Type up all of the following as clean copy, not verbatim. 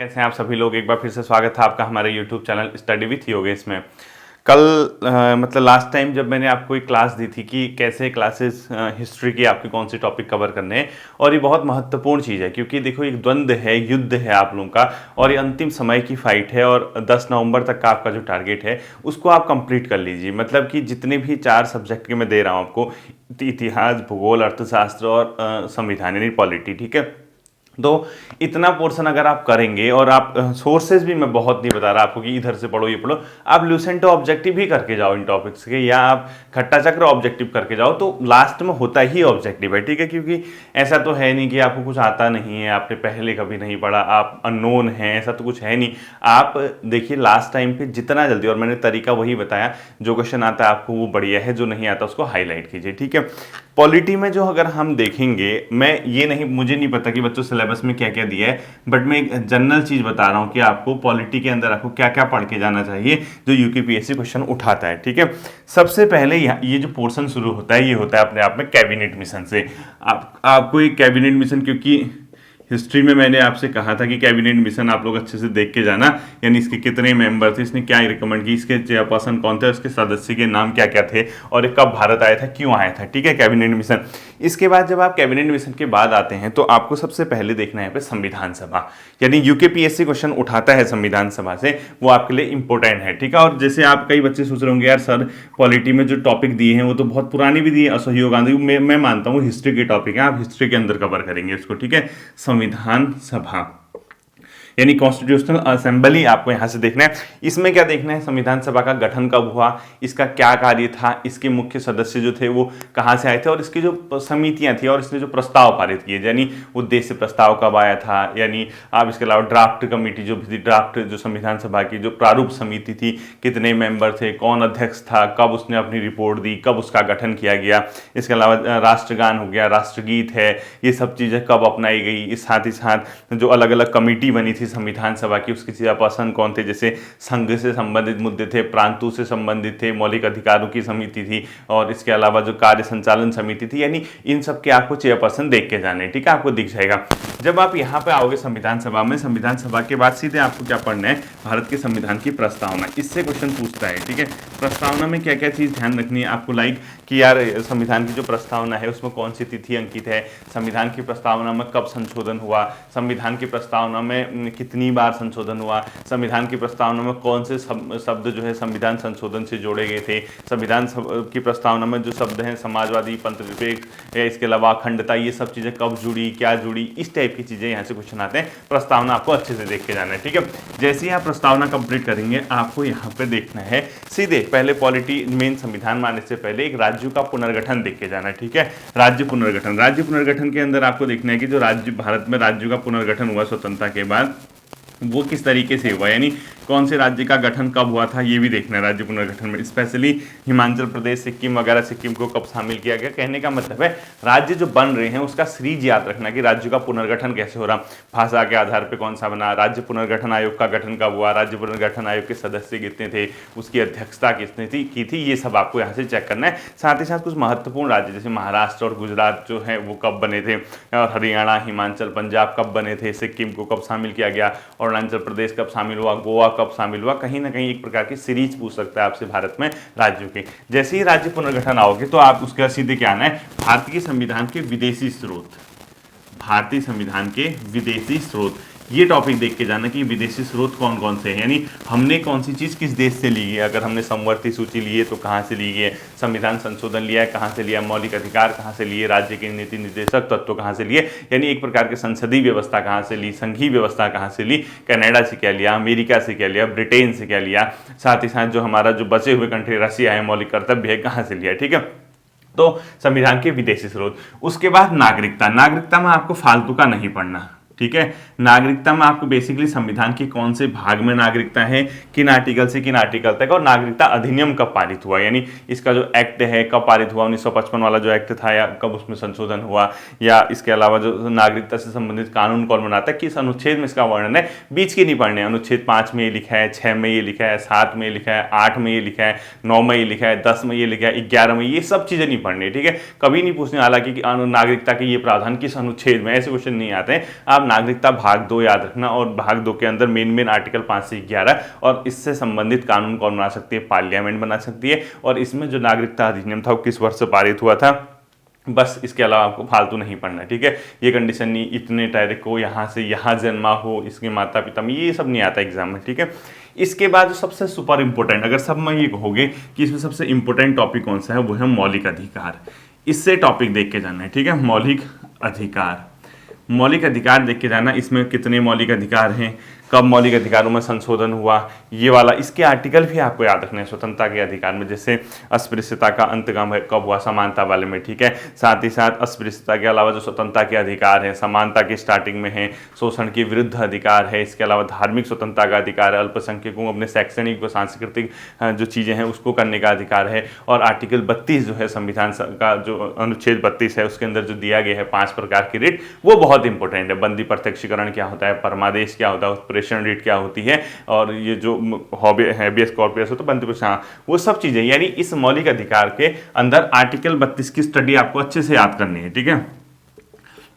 कैसे हैं आप सभी लोग। एक बार फिर से स्वागत है आपका हमारे YouTube channel study with Yogesh में। कल मतलब लास्ट टाइम जब मैंने आपको एक क्लास दी थी कि कैसे क्लासेस हिस्ट्री की आपके कौन से टॉपिक कवर करने हैं, और ये बहुत महत्वपूर्ण चीज़ है क्योंकि देखो एक द्वंद्व है, युद्ध है आप लोगों का, और ये अंतिम समय की फाइट है। और 10 नवंबर तक का आपका जो टारगेट है उसको आप कंप्लीट कर लीजिए। मतलब कि जितने भी 4 सब्जेक्ट के मैं दे रहा हूँ आपको, इतिहास, भूगोल, अर्थशास्त्र और संविधान यानी पॉलिटी, ठीक है। तो इतना पोर्शन अगर आप करेंगे, और आप सोर्सेज भी मैं बहुत नहीं बता रहा आपको कि इधर से पढ़ो ये पढ़ो, आप ल्यूसेंटो ऑब्जेक्टिव भी करके जाओ इन टॉपिक्स के, या आप खट्टा चक्र ऑब्जेक्टिव करके जाओ, तो लास्ट में होता ही ऑब्जेक्टिव है, ठीक है। क्योंकि ऐसा तो है नहीं कि आपको कुछ आता नहीं है, आपने पहले कभी नहीं पढ़ा, आप अननोन हैं, ऐसा तो कुछ है नहीं। आप देखिए लास्ट टाइम पे जितना जल्दी, और मैंने तरीका वही बताया, जो क्वेश्चन आता है आपको वो बढ़िया है, जो नहीं आता उसको हाईलाइट कीजिए, ठीक है। पॉलिटी में जो अगर हम देखेंगे, मैं ये नहीं, मुझे नहीं पता कि बच्चों सिलेबस में क्या क्या दिया है, बट मैं एक जनरल चीज बता रहा हूँ कि आपको पॉलिटी के अंदर आपको क्या क्या पढ़ के जाना चाहिए जो यूपीपीएससी क्वेश्चन उठाता है, ठीक है। सबसे पहले ये जो पोर्शन शुरू होता है, ये होता है अपने आप में कैबिनेट मिशन से। आपको एक कैबिनेट मिशन, क्योंकि हिस्ट्री में मैंने आपसे कहा था कि कैबिनेट मिशन आप लोग अच्छे से देख के जाना, यानी इसके कितने मेंबर थे, इसने क्या रिकमेंड की, इसके चेयरपर्सन कौन थे, उसके सदस्य के नाम क्या क्या थे, और ये कब भारत आया था, क्यों आया था, ठीक है, कैबिनेट मिशन। इसके बाद जब आप कैबिनेट मिशन के बाद आते हैं तो आपको सबसे पहले देखना है पे संविधान सभा, यानी यूकेपीएससी क्वेश्चन उठाता है संविधान सभा से, वो आपके लिए इंपॉर्टेंट है, ठीक है। और जैसे आप कई बच्चे सोच रहे होंगे यार सर पॉलिटी में जो टॉपिक दिए हैं वो तो बहुत पुरानी भी दिए, असहयोग आंदोलन, मैं मानता हूँ हिस्ट्री के टॉपिक है, आप हिस्ट्री के अंदर कवर करेंगे इसको, ठीक है। संविधान सभा यानी कॉन्स्टिट्यूशनल असेंबली आपको यहां से देखना है। इसमें क्या देखना है, संविधान सभा का गठन कब हुआ, इसका क्या कार्य था, इसके मुख्य सदस्य जो थे वो कहां से आए थे, और इसकी जो समितियां थी और इसने जो प्रस्ताव पारित किए, यानी उद्देश्य प्रस्ताव कब आया था, यानी आप इसके अलावा ड्राफ्ट कमेटी जो थी, ड्राफ्ट जो संविधान सभा की जो प्रारूप समिति थी, कितने मेंबर थे, कौन अध्यक्ष था, कब उसने अपनी रिपोर्ट दी, कब उसका गठन किया गया। इसके अलावा राष्ट्रगान हो गया, राष्ट्रगीत है, ये सब चीजें कब अपनाई गई। इस साथ ही साथ जो अलग अलग कमेटी बनी थी संविधान सभा की, उसके चेयरपर्सन कौन थे, जैसे संघ से संबंधित मुद्दे थे, प्रांतों से संबंधित थे, मौलिक अधिकारों की समिति थी, और इसके अलावा जो कार्य संचालन समिति थी, यानी इन सब के आपको चेयरपर्सन देख के जाने, ठीक है, आपको दिख जाएगा। जब आप यहाँ पे आओगे संविधान सभा में, संविधान सभा के बाद सीधे आपको क्या पढ़ना है, भारत के संविधान की प्रस्तावना, इससे क्वेश्चन पूछता है, ठीक है। प्रस्तावना में क्या क्या चीज ध्यान रखनी है आपको, लाइक कि यार संविधान की जो प्रस्तावना है उसमें कौन सी तिथि अंकित है, संविधान की प्रस्तावना में कब संशोधन हुआ, संविधान की प्रस्तावना में कितनी बार संशोधन हुआ, संविधान की प्रस्तावना में कौन से शब्द जो है संविधान संशोधन से जोड़े गए थे, संविधान की प्रस्तावना में जो शब्द हैं समाजवादी, पंथनिरपेक्ष, इसके अलावा अखंडता, ये सब चीजें कब जुड़ी, क्या जुड़ी, इस टाइप की चीजें यहाँ से क्वेश्चन आते हैं। प्रस्तावना आपको अच्छे से देख के जाना है, ठीक है। जैसे ही आप प्रस्तावना कंप्लीट करेंगे आपको यहाँ पे देखना है सीधे पहले पॉलिटी मेन संविधान मानने से पहले एक राज्यों का पुनर्गठन देख के जाना है, ठीक है। राज्य पुनर्गठन, राज्य पुनर्गठन के अंदर आपको देखना है कि जो राज्य भारत में राज्यों का पुनर्गठन हुआ स्वतंत्रता के बाद, वो किस तरीके से हुआ, यानी कौन से राज्य का गठन कब हुआ था, ये भी देखना है राज्य पुनर्गठन में। स्पेशली हिमाचल प्रदेश, सिक्किम वगैरह, सिक्किम को कब शामिल किया गया। कहने का मतलब है राज्य जो बन रहे हैं उसका सीरीज याद रखना कि राज्यों का पुनर्गठन कैसे हो रहा, भाषा के आधार पर कौन सा बना, राज्य पुनर्गठन आयोग का गठन कब हुआ, राज्य पुनर्गठन आयोग के सदस्य कितने थे, उसकी अध्यक्षता किसने की थी, ये सब आपको यहाँ से चेक करना है। साथ ही साथ कुछ महत्वपूर्ण राज्य जैसे महाराष्ट्र और गुजरात जो है वो कब बने थे, और हरियाणा, हिमाचल, पंजाब कब बने थे, सिक्किम को कब शामिल किया गया, और अरुणाचल प्रदेश कब शामिल हुआ, गोवा कब शामिल हुआ। कहीं ना कहीं एक प्रकार की सीरीज पूछ सकता है आपसे भारत में राज्यों के। जैसे ही राज्य पुनर्गठन आओगे तो आप उसका सीधे क्या आना है, भारतीय संविधान के विदेशी स्रोत, भारतीय संविधान के विदेशी स्रोत, ये टॉपिक देख के जाना कि विदेशी स्रोत कौन कौन से हैं, यानी हमने कौन सी चीज़ किस देश से ली है। अगर हमने समवर्ती सूची ली है तो कहाँ से ली है, संविधान संशोधन लिया है कहाँ से लिया, मौलिक अधिकार कहाँ से लिए, राज्य के नीति निर्देशक तत्व कहाँ से लिए, यानी एक प्रकार के संसदीय व्यवस्था कहाँ से ली, संघीय व्यवस्था कहाँ से ली, कनाडा से क्या लिया, अमेरिका से क्या लिया, ब्रिटेन से क्या लिया, साथ ही साथ जो हमारा जो बचे हुए कंट्री रशिया है, मौलिक कर्तव्य है, कहाँ से लिया, ठीक है। तो संविधान के विदेशी स्रोत। उसके बाद नागरिकता, नागरिकता में आपको फालतू का नहीं पढ़ना, ठीक है। नागरिकता में आपको बेसिकली संविधान के कौन से भाग में नागरिकता है, किन आर्टिकल से किन आर्टिकल तक, और नागरिकता अधिनियम कब पारित हुआ, यानी इसका जो एक्ट है कब पारित हुआ, 1955 वाला जो एक्ट था या कब उसमें संशोधन हुआ, या इसके अलावा जो नागरिकता से संबंधित कानून कौन बनाता है, किस अनुच्छेद में इसका वर्णन है। बीच की नहीं पढ़ने, अनुच्छेद 5 में ये लिखा है, 6 में ये लिखा है, 7 में ये लिखा है, 8 में ये लिखा है, 9 में ये लिखा है, 10 में ये लिखा है, 11 में, ये सब चीजें नहीं पढ़नी, ठीक है। कभी नहीं पूछने वाला कि नागरिकता के ये प्रावधान किस अनुच्छेद में, ऐसे क्वेश्चन नहीं आते हैं। आप नागरिकता भाग 2 याद रखना, और भाग 2 के अंदर मेन आर्टिकल 5 से 11, और इससे संबंधित कानून कौन बना सकती है, पार्लियामेंट बना सकती है, और इसमें जो नागरिकता अधिनियम था वो किस वर्ष से पारित हुआ था, बस इसके अलावा आपको फालतू नहीं पढ़ना है, ठीक है। ये कंडीशन नहीं, इतने तारीख को यहाँ से यहाँ जन्मा हो, इसके माता पिता में, ये सब नहीं आता एग्जाम में, ठीक है। इसके बाद जो सबसे सुपर इंपॉर्टेंट, अगर सब में ये कहोगे कि इसमें सबसे इंपॉर्टेंट टॉपिक कौन सा है, वो है मौलिक अधिकार। इससे टॉपिक देख के जाना है, ठीक है। मौलिक अधिकार, मौलिक अधिकार देख के जाना, इसमें कितने मौलिक अधिकार हैं, कब मौलिक अधिकारों में संशोधन हुआ, ये वाला, इसके आर्टिकल भी आपको याद रखने हैं स्वतंत्रता के अधिकार में, जैसे अस्पृश्यता का अंत कब हुआ, समानता वाले में, ठीक है। साथ ही साथ अस्पृश्यता के अलावा जो स्वतंत्रता के अधिकार हैं, समानता की स्टार्टिंग में है, शोषण के विरुद्ध अधिकार है, इसके अलावा धार्मिक स्वतंत्रता का अधिकार है, अल्पसंख्यकों को अपने शैक्षणिक व सांस्कृतिक जो चीज़ें हैं उसको करने का अधिकार है, और आर्टिकल 32 जो है संविधान का जो अनुच्छेद 32 है उसके अंदर जो दिया गया है 5 प्रकार की रिट, वो बहुत इंपॉर्टेंट है। बंदी प्रत्यक्षीकरण क्या होता है, परमादेश क्या होता है, रिट क्या होती है, और ये जो हैबियस कॉर्पस होता है, हाँ, वो सब चीजें, यानी इस मौलिक अधिकार के अंदर आर्टिकल 32 की स्टडी आपको अच्छे से याद करनी है, ठीक है।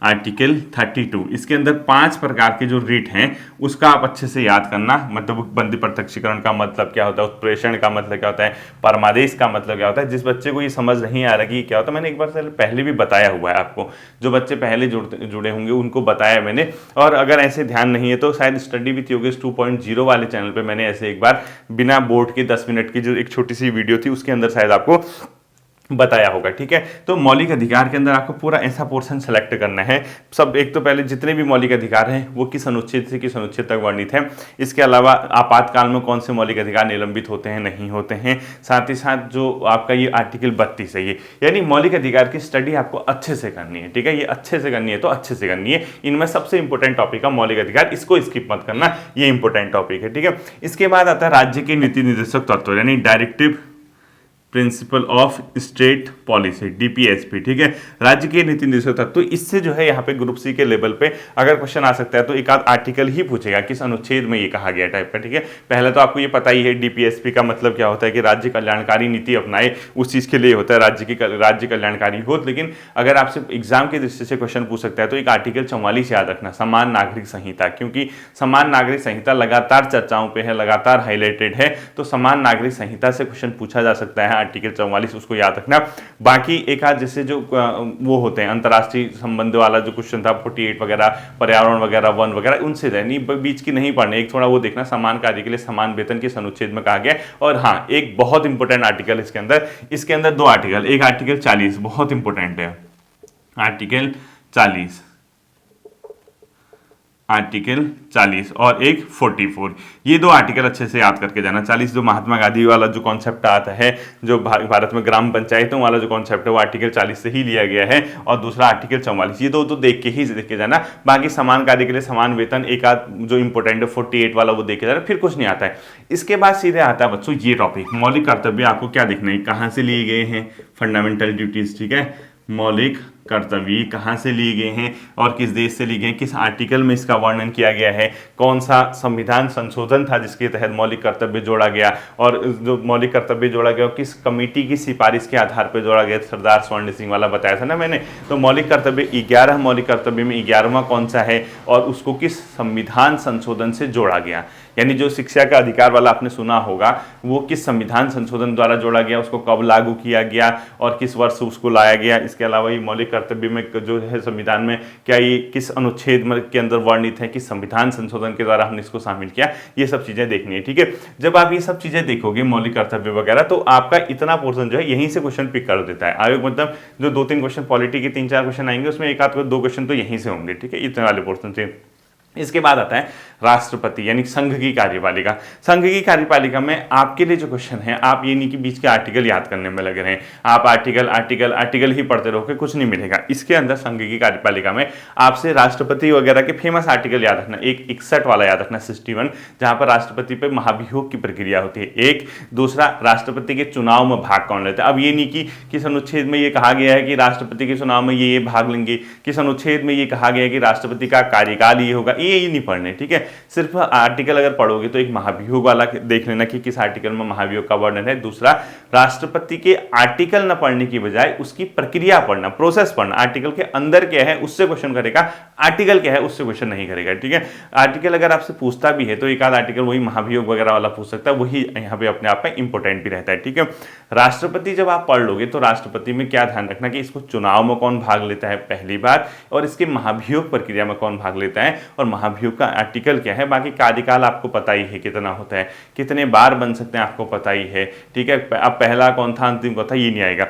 आर्टिकल 32, इसके अंदर 5 प्रकार के जो रिट हैं उसका आप अच्छे से याद करना, मतलब बंदी प्रत्यक्षीकरण का मतलब क्या होता है, उत्प्रेषण का मतलब क्या होता है, परमादेश का मतलब क्या होता है। जिस बच्चे को ये समझ नहीं आ रहा कि क्या होता है, मैंने एक बार पहले भी बताया हुआ है आपको, जो बच्चे पहले जुड़े होंगे उनको बताया मैंने, और अगर ऐसे ध्यान नहीं है तो शायद स्टडी विथ योगेश 2.0 वाले चैनल पर मैंने ऐसे एक बार बिना बोर्ड के 10 मिनट की जो एक छोटी सी वीडियो थी उसके अंदर शायद आपको बताया होगा, ठीक है। तो मौलिक अधिकार के अंदर आपको पूरा ऐसा पोर्शन सेलेक्ट करना है सब। एक तो पहले जितने भी मौलिक अधिकार हैं वो किस अनुच्छेद से किस अनुच्छेद तक वर्णित है, इसके अलावा आपातकाल में कौन से मौलिक अधिकार निलंबित होते हैं, नहीं होते हैं, साथ ही साथ जो आपका ये आर्टिकल 32 है, ये यानी मौलिक अधिकार की स्टडी आपको अच्छे से करनी है, ठीक है। ये अच्छे से करनी है तो अच्छे से करनी है। इनमें सबसे इंपॉर्टेंट टॉपिक है मौलिक अधिकार, इसको स्किप मत करना, ये इंपॉर्टेंट टॉपिक है, ठीक है। इसके बाद आता है राज्य के नीति निर्देशक तत्व, यानी directive principle of state policy, DPSP, ठीक है। राज्य के नीति निर्देशक तत्व, तो इससे जो है यहाँ पे ग्रुप सी के लेवल पे अगर क्वेश्चन आ सकता है तो एक आध आर्टिकल ही पूछेगा किस अनुच्छेद में ये कहा गया टाइप का, ठीक है। पहले तो आपको ये पता ही है डीपीएसपी का मतलब क्या होता है कि राज्य कल्याणकारी नीति अपनाए, उस चीज के लिए होता है राज्य कल्याणकारी हो। लेकिन अगर आपसे एग्जाम की दृष्टि से क्वेश्चन पूछ सकता है तो एक आर्टिकल 44 याद रखना, समान नागरिक संहिता, क्योंकि समान नागरिक संहिता लगातार चर्चाओं पे है, लगातार हाईलाइटेड है, तो समान नागरिक संहिता से क्वेश्चन पूछा जा सकता है आर्टिकल 44, उसको याद रखना। बाकी एक आध जैसे जो वो होते हैं अंतर्राष्ट्रीय संबंध वाला जो क्वेश्चन था 48 वगैरह, पर्यावरण वगैरह, वन वगैरह, उनसे नहीं बीच की नहीं पढ़ने, एक थोड़ा वो देखना समान कार्य के लिए समान वेतन किस अनुच्छेद में कहा गया। और हाँ, एक बहुत इंपॉर्टेंट आर्टिकल इसके अंदर 2 आर्टिकल, एक आर्टिकल 40 बहुत इंपॉर्टेंट है, आर्टिकल 40 और एक 44, ये 2 आर्टिकल अच्छे से याद करके जाना। 40 जो महात्मा गांधी वाला जो कॉन्सेप्ट आता है, जो भारत में ग्राम पंचायतों वाला जो कॉन्सेप्ट है वो आर्टिकल 40 से ही लिया गया है, और दूसरा आर्टिकल 44, ये 2 तो देख के जाना। बाकी समान कार्य के लिए समान वेतन, एक आध जो इंपॉर्टेंट है 48 वाला वो देख के जाना, फिर कुछ नहीं आता है। इसके बाद सीधे आता है बच्चों ये टॉपिक, मौलिक कर्तव्य आपको क्या देखना है, कहाँ से लिए गए हैं, फंडामेंटल ड्यूटीज, ठीक है। मौलिक कर्तव्य कहाँ से लिए गए हैं और किस देश से लिए गए हैं, किस आर्टिकल में इसका वर्णन किया गया है, कौन सा संविधान संशोधन था जिसके तहत मौलिक कर्तव्य जोड़ा गया, और जो मौलिक कर्तव्य जोड़ा गया किस कमेटी की सिफारिश के आधार पर जोड़ा गया, सरदार स्वर्ण सिंह वाला बताया था ना मैंने। तो मौलिक कर्तव्य 11 मौलिक कर्तव्य में 11वां कौन सा है और उसको किस संविधान संशोधन से जोड़ा गया, यानी जो शिक्षा का अधिकार वाला आपने सुना होगा वो किस संविधान संशोधन द्वारा जोड़ा गया, उसको कब लागू किया गया और किस वर्ष उसको लाया गया। इसके अलावा ये मौलिक कर्तव्य में जो है संविधान में क्या ये किस अनुच्छेद के अंदर वर्णित है, किस संविधान संशोधन के द्वारा हमने इसको शामिल किया, ये सब चीजें देखनी है, ठीक है। जब आप ये सब चीजें देखोगे मौलिक कर्तव्य वगैरह, तो आपका इतना पोर्शन जो है यहीं से क्वेश्चन पिक कर देता है आयोग, मतलब जो 2-3 क्वेश्चन पॉलिटी के 3-4 क्वेश्चन आएंगे उसमें एक आध 2 क्वेश्चन तो यहीं से होंगे, ठीक है, इतने वाले पोर्शन से। इसके बाद आता है राष्ट्रपति यानी संघ की कार्यपालिका। संघ की कार्यपालिका में आपके लिए जो क्वेश्चन है, आप ये नहीं कि बीच के आर्टिकल याद करने में लगे रहे, आप आर्टिकल ही पढ़ते रहोगे, कुछ नहीं मिलेगा। इसके अंदर संघ की कार्यपालिका में आपसे राष्ट्रपति वगैरह के फेमस आर्टिकल याद रखना, एक 61 वाला याद रखना 61, जहां पर राष्ट्रपति पे महाभियोग की प्रक्रिया होती है। एक दूसरा, राष्ट्रपति के चुनाव में भाग कौन लेता है। अब ये नहीं कि किस अनुच्छेद में ये कहा गया है कि राष्ट्रपति के चुनाव में ये भाग लेंगे, किस अनुच्छेद में ये कहा गया है कि राष्ट्रपति का कार्यकाल ये होगा, ये नहीं पढ़ने, ठीक है। सिर्फ आर्टिकल अगर पढ़ोगे तो एक महाभियोग वाला देख लेना कि किस आर्टिकल में महाभियोग का वर्णन है। दूसरा, राष्ट्रपति के आर्टिकल न पढ़ने की बजाय उसकी प्रक्रिया पढ़ना, प्रोसेस पढ़ना। आर्टिकल के अंदर क्या है उससे क्वेश्चन करेगा, आर्टिकल क्या है उससे क्वेश्चन नहीं करेगा, ठीक है। आर्टिकल अगर आपसे पूछता भी है तो एक आध आर्टिकल वही महाभियोग वगैरह वाला पूछ सकता है, वही यहाँ पे अपने आप में इंपॉर्टेंट भी रहता है, ठीक है। राष्ट्रपति जब आप पढ़ लोगे तो राष्ट्रपति में क्या ध्यान रखना कि इसको चुनाव में कौन भाग लेता है पहली बार, और इसके महाभियोग प्रक्रिया में कौन भाग लेता है, और महाभियोग का आर्टिकल क्या है। बाकी कार्यकाल आपको पता ही है कितना होता है, कितने बार बन सकते हैं आपको पता ही है, ठीक है। अब पहला कौन था अंतिम कौन था ये नहीं आएगा।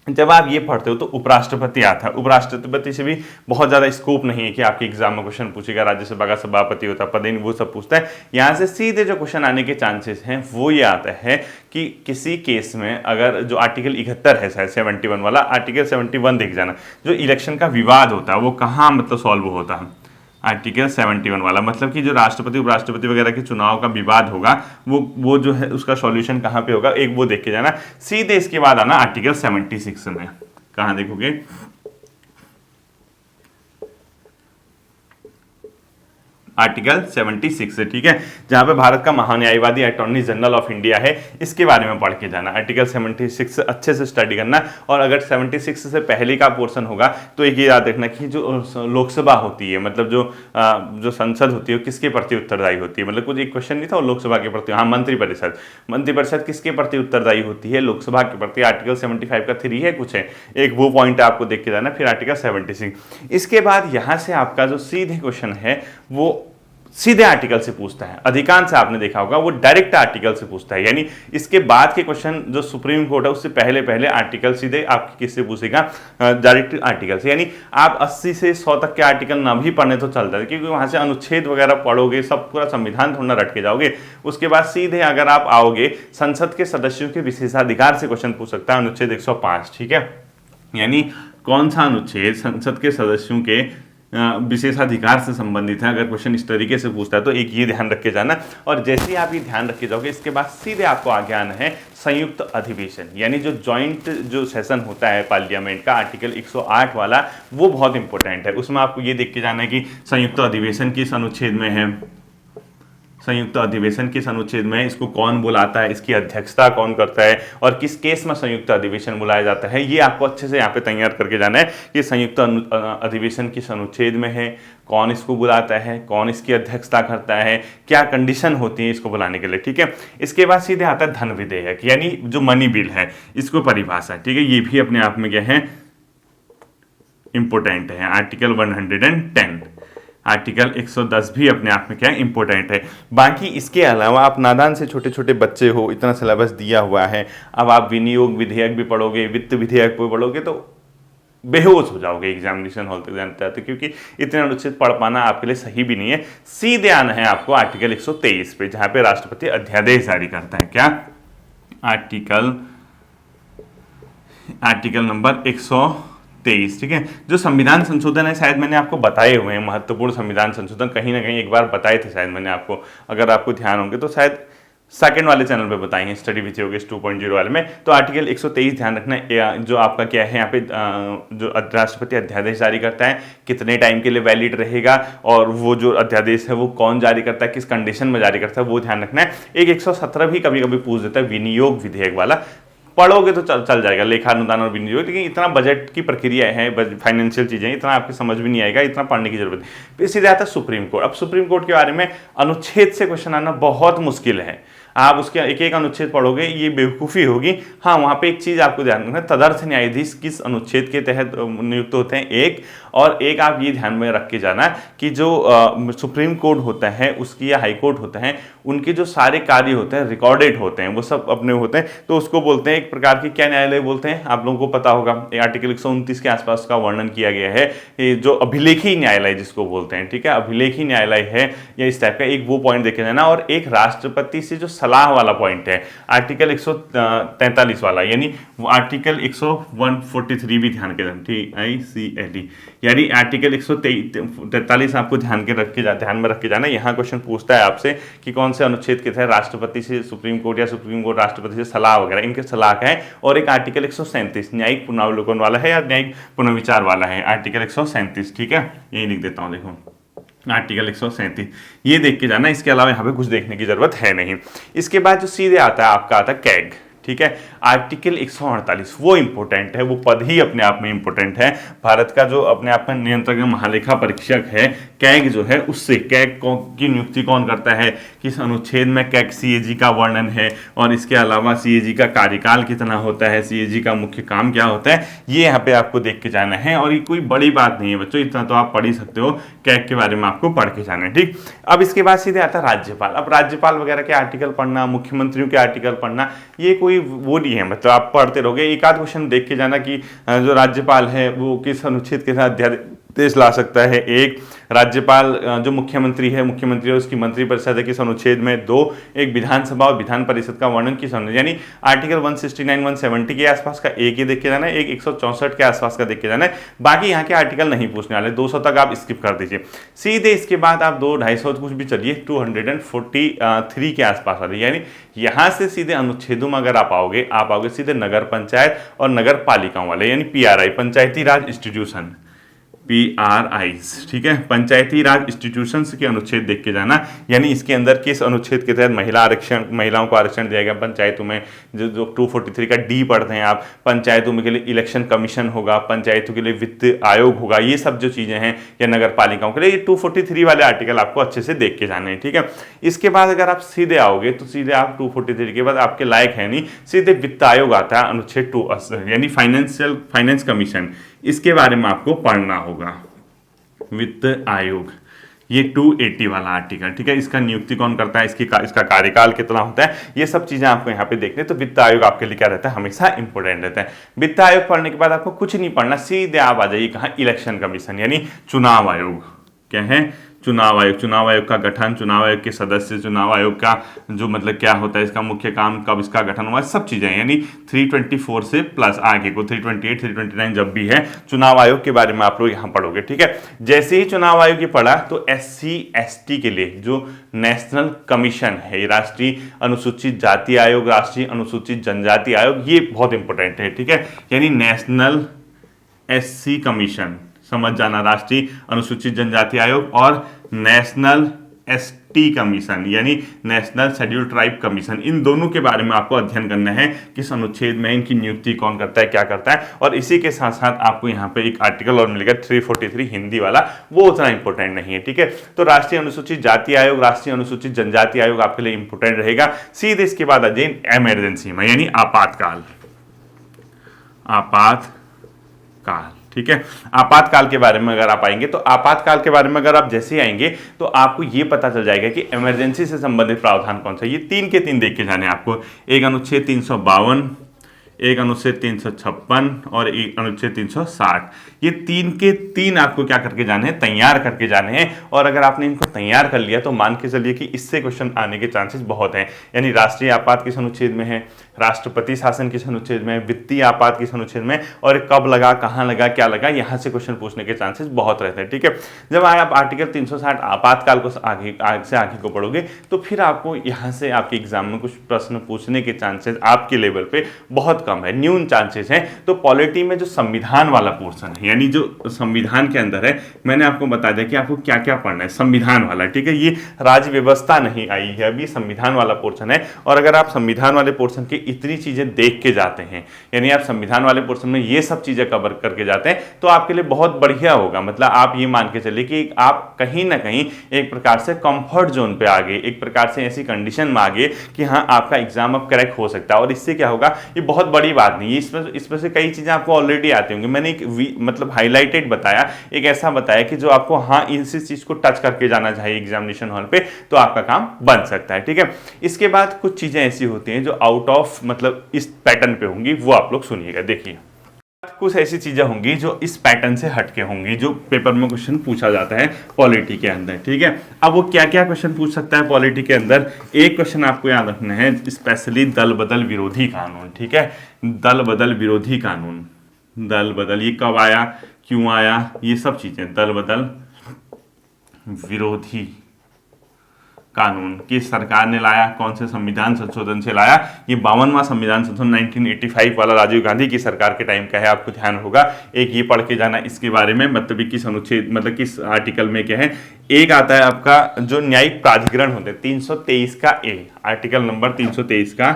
जब आप ये पढ़ते हो तो उपराष्ट्रपति आता है। उपराष्ट्रपति से भी बहुत ज़्यादा स्कोप नहीं है कि आपके एग्जाम में क्वेश्चन पूछेगा, राज्यसभा का सभापति होता है, पद वो सब पूछता है। यहाँ से सीधे जो क्वेश्चन आने के चांसेस हैं वो ये आता है कि किसी केस में अगर जो आर्टिकल 71 है शायद 71 वाला, आर्टिकल 71 देख जाना, जो इलेक्शन का विवाद होता है वो कहाँ मतलब सॉल्व होता है। आर्टिकल 71 वाला मतलब कि जो राष्ट्रपति उपराष्ट्रपति वगैरह के चुनाव का विवाद होगा वो जो है उसका सॉल्यूशन कहाँ पे होगा, एक वो देख के जाना। सीधे इसके बाद आना आर्टिकल 76 में, कहाँ देखोगे, आर्टिकल 76 है, ठीक है, जहां पे भारत का महान्यायवादी अटॉर्नी जनरल ऑफ इंडिया है, इसके बारे में पढ़ के जाना। आर्टिकल 76 अच्छे से स्टडी करना। और अगर 76 से पहले का पोर्शन होगा तो एक ये याद रखना कि जो लोकसभा होती है, मतलब जो संसद होती है, किसके प्रति उत्तरदायी होती है। मतलब कुछ एक क्वेश्चन नहीं था लोकसभा के प्रति, हाँ मंत्रिपरिषद किसके प्रति उत्तरदायी होती है, लोकसभा के प्रति। आर्टिकल 75 का 3 है कुछ है, एक वो पॉइंट आपको देख के जाना। फिर आर्टिकल 76, इसके बाद यहाँ से आपका जो सीधे क्वेश्चन है वो सीधे आर्टिकल से पूछता है। अधिकांश आपने देखा होगा वो डायरेक्ट आर्टिकल से पूछता है, यानी इसके बाद के क्वेश्चन जो सुप्रीम कोर्ट है उससे पहले आर्टिकल सीधे आपकी किससे पूछेगा, डायरेक्ट आर्टिकल से। यानी आप 80 से 100 तक के आर्टिकल ना भी पढ़ने तो चलता है, क्योंकि वहां से अनुच्छेद वगैरह पढ़ोगे, सब पूरा संविधान थोड़ा रट के जाओगे। उसके बाद सीधे अगर आप आओगे संसद के सदस्यों के विशेषाधिकार से क्वेश्चन पूछ सकता है, अनुच्छेद 105, ठीक है। यानी कौन सा अनुच्छेद संसद के सदस्यों के विशेषाधिकार से संबंधित है, अगर क्वेश्चन इस तरीके से पूछता है तो एक ये ध्यान रख के जाना। और जैसे ही आप ये ध्यान रख के जाओगे इसके बाद सीधे आपको आगे आना है संयुक्त अधिवेशन, यानी जो जॉइंट जो सेशन होता है पार्लियामेंट का, आर्टिकल 108 वाला, वो बहुत इंपॉर्टेंट है। उसमें आपको ये देख के जाना है कि संयुक्त अधिवेशन किस अनुच्छेद में है, संयुक्त अधिवेशन किस अनुच्छेद में, इसको कौन बुलाता है, इसकी अध्यक्षता कौन करता है, और किस केस में संयुक्त अधिवेशन बुलाया जाता है। ये आपको अच्छे से यहाँ पे तैयार करके जाना है कि संयुक्त अधिवेशन किस अनुच्छेद में है, कौन इसको बुलाता है, कौन इसकी अध्यक्षता करता है, क्या कंडीशन होती है इसको बुलाने के लिए, ठीक है। इसके बाद सीधे आता है धन विधेयक, यानी जो मनी बिल है, इसको परिभाषा, ठीक है। ये भी अपने आप में क्या है, इंपोर्टेंट है। आर्टिकल 110, आर्टिकल 110 भी अपने आप में क्या है, इंपॉर्टेंट है। बाकी इसके अलावा आप नादान से छोटे छोटे बच्चे हो, इतना सिलेबस दिया हुआ है, अब आप विनियोग विधेयक भी पढ़ोगे, वित्त विधेयक भी पढ़ोगे तो बेहोश हो जाओगे एग्जामिनेशन हॉल तक जानते जाते, क्योंकि इतने अनुच्छेद पढ़ पाना आपके लिए सही भी नहीं है। सीधे आना है आपको आर्टिकल 123 पे, जहां पे राष्ट्रपति अध्यादेश जारी करता है। क्या आर्टिकल नंबर 123, ठीक है। जो संविधान संशोधन है शायद मैंने आपको बताए हुए हैं, महत्वपूर्ण संविधान संशोधन कहीं ना कहीं एक बार बताए थे शायद मैंने आपको, अगर आपको ध्यान होंगे तो शायद सेकंड वाले चैनल पे बताए हैं, स्टडी विथ योगेश 2.0 वाले में। तो आर्टिकल 123 ध्यान रखना, जो आपका क्या है यहाँ पे, जो राष्ट्रपति अध्यादेश जारी करता है कितने टाइम के लिए वैलिड रहेगा, और वो जो अध्यादेश है वो कौन जारी करता है, किस कंडीशन में जारी करता है, वो ध्यान रखना है। एक 117 भी कभी कभी पूछ देता है, विनियोग विधेयक वाला, पढ़ोगे तो चल जाएगा, लेखा अनुदान और विनियोग, लेकिन इतना बजट की प्रक्रिया है, फाइनेंशियल चीजें, इतना आपको समझ भी नहीं आएगा, इतना पढ़ने की जरूरत नहीं। फिर सीधे आता है सुप्रीम कोर्ट। अब सुप्रीम कोर्ट के बारे में अनुच्छेद से क्वेश्चन आना बहुत मुश्किल है, आप उसके एक एक अनुच्छेद पढ़ोगे ये बेवकूफ़ी होगी। हाँ, वहाँ पे एक चीज़ आपको ध्यान रखना है, तदर्थ न्यायाधीश किस अनुच्छेद के तहत नियुक्त होते हैं, एक आप ये ध्यान में रख के जाना कि जो सुप्रीम कोर्ट होता है उसकी या हाई कोर्ट होता है, उनके जो सारे कार्य होते हैं रिकॉर्डेड होते हैं, वो सब अपने होते हैं, तो उसको बोलते हैं एक प्रकार की क्या न्यायालय बोलते हैं, आप लोगों को पता होगा, आर्टिकल 129 के आसपास का वर्णन किया गया है, जो अभिलेखी न्यायालय जिसको बोलते हैं, ठीक है, अभिलेखी न्यायालय है या इस टाइप का, एक वो पॉइंट देखे जाना। और एक राष्ट्रपति से जो सलाह वाला पॉइंट है, आर्टिकल 143 वाला, यानी वो आर्टिकल 143 भी ध्यान के TICLE, यानी आर्टिकल 143 आपको ध्यान में रख के जाना। यहाँ क्वेश्चन पूछता है आपसे कि कौन से अनुच्छेद के तहत राष्ट्रपति से सुप्रीम कोर्ट या सुप्रीम कोर्ट राष्ट्रपति से सलाह वगैरह, इनके सलाह का है। और एक आर्टिकल 137 न्यायिक पुनरावलोकन वाला है या न्यायिक पुनर्विचार वाला है, आर्टिकल 137, ठीक है, यही लिख देता हूँ, देखो आर्टिकल 137 ये देख के जाना, इसके अलावा यहाँ पे कुछ देखने की जरूरत है नहीं। इसके बाद जो सीधे आता है आपका आता है कैग, ठीक है। आर्टिकल 148 वो इंपॉर्टेंट है, वो पद ही अपने आप में इंपॉर्टेंट है। भारत का जो अपने आप में नियंत्रक महालेखा परीक्षक है कैग जो है, उससे कैग की नियुक्ति कौन करता है, किस अनुच्छेद में कैग सीएजी का वर्णन है, और इसके अलावा सीएजी का कार्यकाल कितना होता है, सीएजी का मुख्य काम क्या होता है, ये यहाँ पे आपको देख के जाना है। और ये कोई बड़ी बात नहीं है बच्चों, इतना तो आप पढ़ ही सकते हो, कैग के बारे में आपको पढ़ के जाना है, ठीक। अब इसके बाद सीधे आता है राज्यपाल। अब राज्यपाल वगैरह के आर्टिकल पढ़ना, मुख्यमंत्रियों के आर्टिकल पढ़ना, ये कोई वो नहीं है, मतलब आप पढ़ते रहोगे। एक आध क्वेश्चन देख के जाना कि जो राज्यपाल है वो किस अनुच्छेद के साथ अध्यादेश ला सकता है। एक राज्यपाल जो मुख्यमंत्री है, मुख्यमंत्री और उसकी मंत्रिपरिषद है किस अनुच्छेद में। दो, एक विधानसभा और विधान परिषद का वर्णन किस अनुच्छेद, यानी आर्टिकल 169 170 के आसपास का एक ये देख के जाना है, एक 164 के आसपास का देख के जाना है। बाकी यहाँ के आर्टिकल नहीं पूछने वाले, 200 तक आप स्किप कर दीजिए। सीधे इसके बाद आप 200-250 कुछ भी चलिए 243 के आसपास आ रही है, यानी यहाँ से सीधे अनुच्छेदों में अगर आप आओगे सीधे नगर पंचायत और नगर पालिकाओं वाले, यानी पीआरआई, पंचायती राज इंस्टीट्यूशन, PRIs, ठीक है, पंचायती राज इंस्टीट्यूशंस के अनुच्छेद देख के जाना, यानी इसके अंदर किस अनुच्छेद के तहत महिलाओं को आरक्षण दिया गया पंचायतों में। जो 243 का डी पढ़ते हैं आप, पंचायतों में के लिए इलेक्शन कमीशन होगा, पंचायतों के लिए वित्त आयोग होगा, ये सब जो चीजें हैं, या नगर पालिकाओं के लिए, ये 243 वाले आर्टिकल आपको अच्छे से देख के जाने हैं, ठीक है। इसके बाद अगर आप सीधे आओगे तो सीधे आप 243 के बाद आपके लायक है नहीं, सीधे वित्त आयोग आता है, अनुच्छेद 2 यानी फाइनेंस कमीशन, इसके बारे में आपको पढ़ना होगा। वित्त आयोग, ये 280 वाला आर्टिकल, ठीक है। इसका नियुक्ति कौन करता है, इसका कार्यकाल कितना होता है, ये सब चीजें आपको यहाँ पे देखने। तो वित्त आयोग आपके लिए क्या रहता है, हमेशा इंपॉर्टेंट रहता है। वित्त आयोग पढ़ने के बाद आपको कुछ नहीं पढ़ना, सीधे आप आ जाइए कहाँ, इलेक्शन कमीशन, यानी चुनाव आयोग। क्या है, चुनाव आयोग। चुनाव आयोग का गठन, चुनाव आयोग के सदस्य, चुनाव आयोग का जो मतलब क्या होता है, इसका मुख्य काम, कब इसका गठन हुआ, सब चीजें, यानी 324 से प्लस आगे को 328 329 जब भी है, चुनाव आयोग के बारे में आप लोग यहाँ पढ़ोगे, ठीक है। जैसे ही चुनाव आयोग की पढ़ा तो SC/ST के लिए जो नेशनल कमीशन है, राष्ट्रीय अनुसूचित जाति आयोग, राष्ट्रीय अनुसूचित जनजाति आयोग, ये बहुत इंपॉर्टेंट है, ठीक है। यानी नेशनल SC कमीशन, समझ जाना, राष्ट्रीय अनुसूचित जनजाति आयोग, और नेशनल ST कमीशन यानी नेशनल शेड्यूल ट्राइब कमीशन, इन दोनों के बारे में आपको अध्ययन करना है, किस अनुच्छेद में इनकी नियुक्ति कौन करता है, क्या करता है। और इसी के साथ साथ आपको यहाँ पे एक आर्टिकल और मिलेगा 343 हिंदी वाला, वो उतना इंपॉर्टेंट नहीं है, ठीक है। तो राष्ट्रीय अनुसूचित जाति आयोग, राष्ट्रीय अनुसूचित जनजाति आयोग आपके लिए इंपॉर्टेंट रहेगा। सीधे इसके बाद आ जाइए इमरजेंसी में, यानी आपातकाल, ठीक है। आपातकाल के बारे में अगर आप आएंगे तो आपातकाल के बारे में अगर आप जैसे ही आएंगे तो आपको ये पता चल जाएगा कि इमरजेंसी से संबंधित प्रावधान कौन सा। ये 3 के 3 देख के जाने आपको, एक अनुच्छेद 352, एक अनुच्छेद 356 और एक अनुच्छेद 360। ये 3 के 3 आपको क्या करके जाने हैं, तैयार करके जाने हैं। और अगर आपने इनको तैयार कर लिया तो मान के चलिए कि इससे क्वेश्चन आने के चांसेस बहुत हैं। यानी राष्ट्रीय आपात किस अनुच्छेद में है, राष्ट्रपति शासन किस अनुच्छेद में, वित्तीय आपात किस अनुच्छेद में, और कब लगा, कहाँ लगा, क्या लगा, यहाँ से क्वेश्चन पूछने के चांसेस बहुत रहते हैं, ठीक है। जब आप आर्टिकल 360 आपातकाल को आगे को पढ़ोगे तो फिर आपको यहाँ से आपके एग्जाम में कुछ प्रश्न पूछने के चांसेस आपके लेवल पे बहुत कम है, न्यून चांसेस हैं। तो पॉलिटी में जो संविधान वाला पोर्शन है, यानी जो संविधान के अंदर है, मैंने आपको बता दिया कि आपको क्या क्या पढ़ना है, संविधान वाला, ठीक है। ये राज्य व्यवस्था नहीं आई है अभी, संविधान वाला पोर्शन है। और अगर आप संविधान वाले पोर्शन की इतनी चीजें देख के जाते हैं, यानी आप संविधान वाले पोर्शन में ये सब चीजें कवर करके जाते हैं, तो आपके लिए बहुत बढ़िया होगा। मतलब आप ये मान के चलिए कि आप कहीं ना कहीं एक प्रकार से कंफर्ट जोन पे आ गए, एक प्रकार से ऐसी कंडीशन में आ गए कि हाँ आपका एग्जाम अब क्रैक हो सकता है। और इससे क्या होगा, ये बहुत बड़ी बात नहीं है, इसमें से कई चीजें आपको ऑलरेडी आती होंगी। मैंने एक मतलब हाईलाइटेड बताया, एक ऐसा बताया कि जो आपको हाँ इस चीज को टच करके जाना चाहिए एग्जामिनेशन हॉल पे, तो आपका काम बन सकता है, ठीक है। इसके बाद कुछ चीजें ऐसी होती हैं जो आउट ऑफ मतलब इस पैटर्न पे होंगी, वो आप लोग सुनिएगा। देखिए कुछ ऐसी चीजें होंगी जो इस पैटर्न से हटके होंगी, जो पेपर में क्वेश्चन पूछा जाता है पॉलिटी के अंदर, ठीक है। अब वो क्या क्या क्वेश्चन पूछ सकता है पॉलिटी के अंदर, एक क्वेश्चन आपको याद रखना है, स्पेशली दल बदल विरोधी कानून, ठीक है। दल बदल विरोधी कानून, दल बदल ये कब आया, क्यों आया, ये सब चीजें, दल बदल विरोधी कानून किस सरकार ने लाया, कौन से संविधान संशोधन से लाया? ये 52वां संविधान संशोधन 1985 वाला राजीव गांधी की सरकार के टाइम का है, आपको ध्यान होगा। एक ये पढ़ के जाना इसके बारे में, मतलब किस अनुच्छेद, मतलब किस आर्टिकल में क्या है। एक आता है आपका जो न्यायिक प्राधिकरण होते हैं 323 का ए, आर्टिकल नंबर 323 का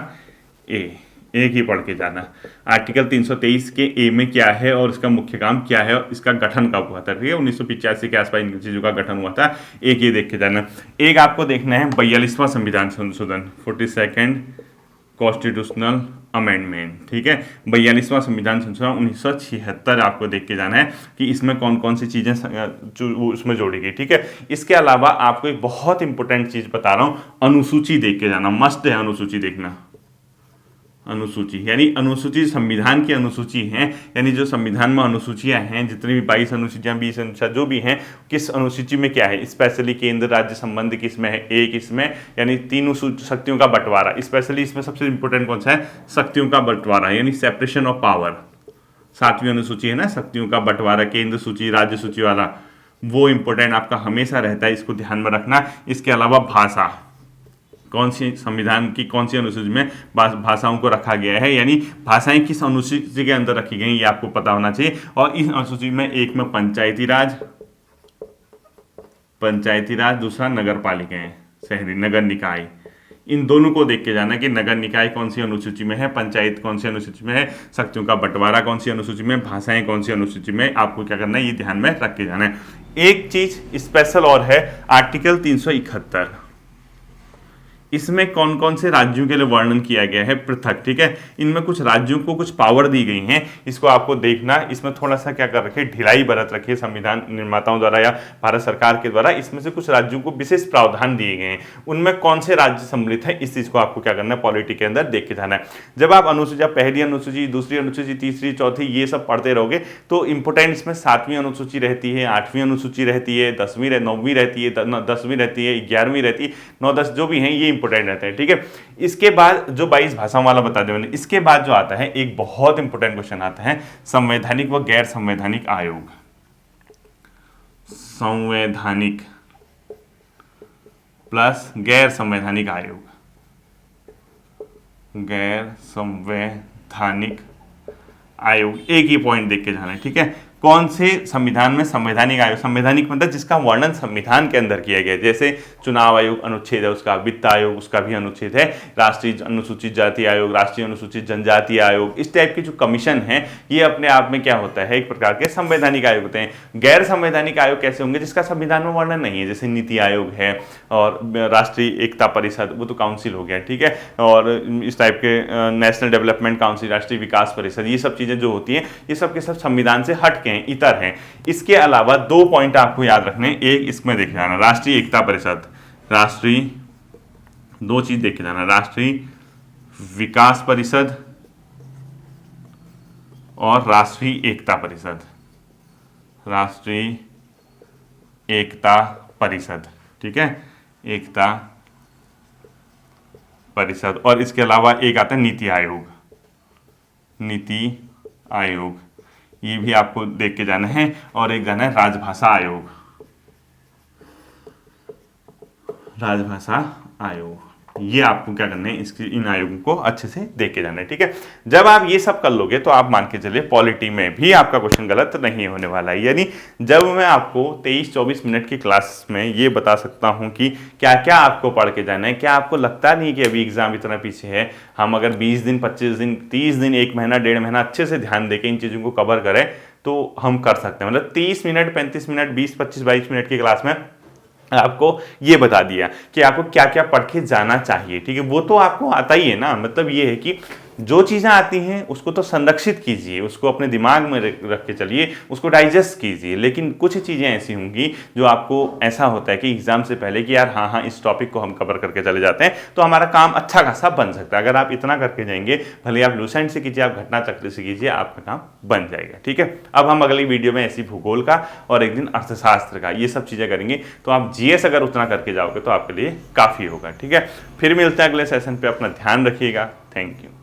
ए, एक ही पढ़ के जाना। आर्टिकल 323 के ए में क्या है और इसका मुख्य काम क्या है और इसका गठन कब हुआ था, ठीक है। 1985 के आसपास इन चीज़ों का गठन हुआ था, एक ये देख के जाना। एक आपको देखना है 42वां संविधान संशोधन, 42nd कॉन्स्टिट्यूशनल अमेंडमेंट, ठीक है। 42वां संविधान संशोधन 1976 आपको देख के जाना है कि इसमें कौन कौन सी चीज़ें उसमें जोड़ी गई, ठीक है। इसके अलावा आपको एक बहुत इंपॉर्टेंट चीज़ बता रहा हूँ, अनुसूची देख के जाना, मस्ट है अनुसूची देखना। अनुसूची यानी अनुसूची संविधान की अनुसूची है, यानी जो संविधान में अनुसूचियां हैं, जितनी भी 22 अनुसूचियां 20 अनुच्छेद जो भी हैं, किस अनुसूची में क्या है, स्पेशली केंद्र राज्य संबंध किसमें है, एक इसमें, यानी तीनों शक्तियों का बंटवारा। स्पेशली इसमें सबसे इंपॉर्टेंट कौन सा है, शक्तियों का बंटवारा, यानी सेपरेशन ऑफ पावर। 7वीं अनुसूची है ना, शक्तियों का बंटवारा, केंद्र सूची राज्य सूची वाला, वो इंपॉर्टेंट आपका हमेशा रहता है, इसको ध्यान में रखना। इसके अलावा भाषा, कौन सी संविधान की कौन सी अनुसूची में भाषाओं को रखा गया है, यानी भाषाएं किस अनुसूची के अंदर रखी गई, ये आपको पता होना चाहिए। और इस अनुसूची में एक में पंचायती राज, दूसरा नगर पालिकाएं, शहरी नगर निकाय, इन दोनों को देख के जाना कि नगर निकाय कौन सी अनुसूची में है, पंचायत कौन सी अनुसूची में है, शक्तियों का बंटवारा कौन सी अनुसूची में, भाषाएं कौन सी अनुसूची में, आपको क्या करना है, ये ध्यान में रख के जाना है। एक चीज स्पेशल और है, आर्टिकल 371, इसमें कौन कौन से राज्यों के लिए वर्णन किया गया है पृथक, ठीक है। इनमें कुछ राज्यों को कुछ पावर दी गई हैं, इसको आपको देखना। इसमें थोड़ा सा क्या कर रखे, ढिलाई बरत रखी है संविधान निर्माताओं द्वारा या भारत सरकार के द्वारा। इसमें से कुछ राज्यों को विशेष प्रावधान दिए गए हैं, उनमें कौन से राज्य सम्मिलित है, इस चीज को आपको क्या करना है, पॉलिटी के अंदर देख के जाना है। जब आप अनुसूची, पहली अनुसूची, दूसरी अनुसूची, तीसरी, चौथी, ये सब पढ़ते रहोगे तो इंपोर्टेंट इसमें 7वीं अनुसूची रहती है, 8वीं अनुसूची रहती है, 10वीं 9वीं रहती है, 10वीं रहती है, 11वीं रहती है, 9, 10 जो भी हैं ये इंपोर्टेंट रहते हैं, ठीक है। इसके बाद जो 22 भाषाओं वाला बता दें मैंने, इसके बाद जो आता है एक बहुत इंपॉर्टेंट क्वेश्चन आता है, संवैधानिक व गैर संवैधानिक आयोग। संवैधानिक प्लस गैर संवैधानिक आयोग, गैर संवैधानिक आयोग, एक ही पॉइंट देख के जाना है, ठीक है। कौन से संविधान में संवैधानिक आयोग, संवैधानिक मतलब जिसका वर्णन संविधान के अंदर किया गया है, जैसे चुनाव आयोग अनुच्छेद है उसका, वित्त आयोग उसका भी अनुच्छेद है, राष्ट्रीय अनुसूचित जाति आयोग, राष्ट्रीय अनुसूचित जनजाति आयोग, इस टाइप की जो कमीशन है ये अपने आप में क्या होता है, एक प्रकार के संवैधानिक आयोग होते हैं। गैर संवैधानिक आयोग कैसे होंगे, जिसका संविधान में वर्णन नहीं है, जैसे नीति आयोग है और राष्ट्रीय एकता परिषद, वो तो काउंसिल हो गया, ठीक है। और इस टाइप के नेशनल डेवलपमेंट काउंसिल, राष्ट्रीय विकास परिषद, ये सब चीजें जो होती हैं ये सब के सब संविधान से हट हैं, इतर हैं। इसके अलावा 2 पॉइंट आपको याद रखने, एक इसमें देख जाना, राष्ट्रीय एकता परिषद, राष्ट्रीय, 2 चीज देख जाना, राष्ट्रीय विकास परिषद और राष्ट्रीय एकता परिषद, राष्ट्रीय एकता परिषद, ठीक है, एकता परिषद। और इसके अलावा एक आता है नीति आयोग, नीति आयोग, ये भी आपको देख के जाना है। और एक जाना है राजभाषा आयोग, राजभाषा आयोग, ये आपको क्या करना है, इसकी इन आयोगों को अच्छे से देख के जाना है, ठीक है। जब आप ये सब कर लोगे तो आप मान के चलिए पॉलिटी में भी आपका क्वेश्चन गलत नहीं होने वाला है। यानी जब मैं आपको 23-24 मिनट की क्लास में ये बता सकता हूँ कि क्या क्या आपको पढ़ के जाना है, क्या आपको लगता नहीं कि अभी एग्जाम इतना पीछे है, हम अगर 20 दिन, 25 दिन, 30 दिन, 1 महीना, 1.5 महीना अच्छे से ध्यान देके इन चीज़ों को कवर करें तो हम कर सकते हैं। मतलब 30 मिनट, 35 मिनट, 20, 25, 22 मिनट की क्लास में आपको ये बता दिया कि आपको क्या क्या पढ़ के जाना चाहिए, ठीक है। वो तो आपको आता ही है ना, मतलब ये है कि जो चीज़ें आती हैं उसको तो संरक्षित कीजिए, उसको अपने दिमाग में रख के चलिए, उसको डाइजेस्ट कीजिए। लेकिन कुछ चीज़ें ऐसी होंगी जो आपको ऐसा होता है कि एग्जाम से पहले कि यार हाँ इस टॉपिक को हम कवर करके चले जाते हैं तो हमारा काम अच्छा खासा बन सकता है। अगर आप इतना करके जाएंगे, भले आप लूसेंट से कीजिए, आप घटना चक्र से कीजिए, आपका काम बन जाएगा, ठीक है। अब हम अगली वीडियो में ऐसी भूगोल का और एक दिन अर्थशास्त्र का, ये सब चीज़ें करेंगे। तो आप जीएस अगर उतना करके जाओगे तो आपके लिए काफ़ी होगा, ठीक है। फिर मिलते हैं अगले सेशन पे, अपना ध्यान रखिएगा। Thank you.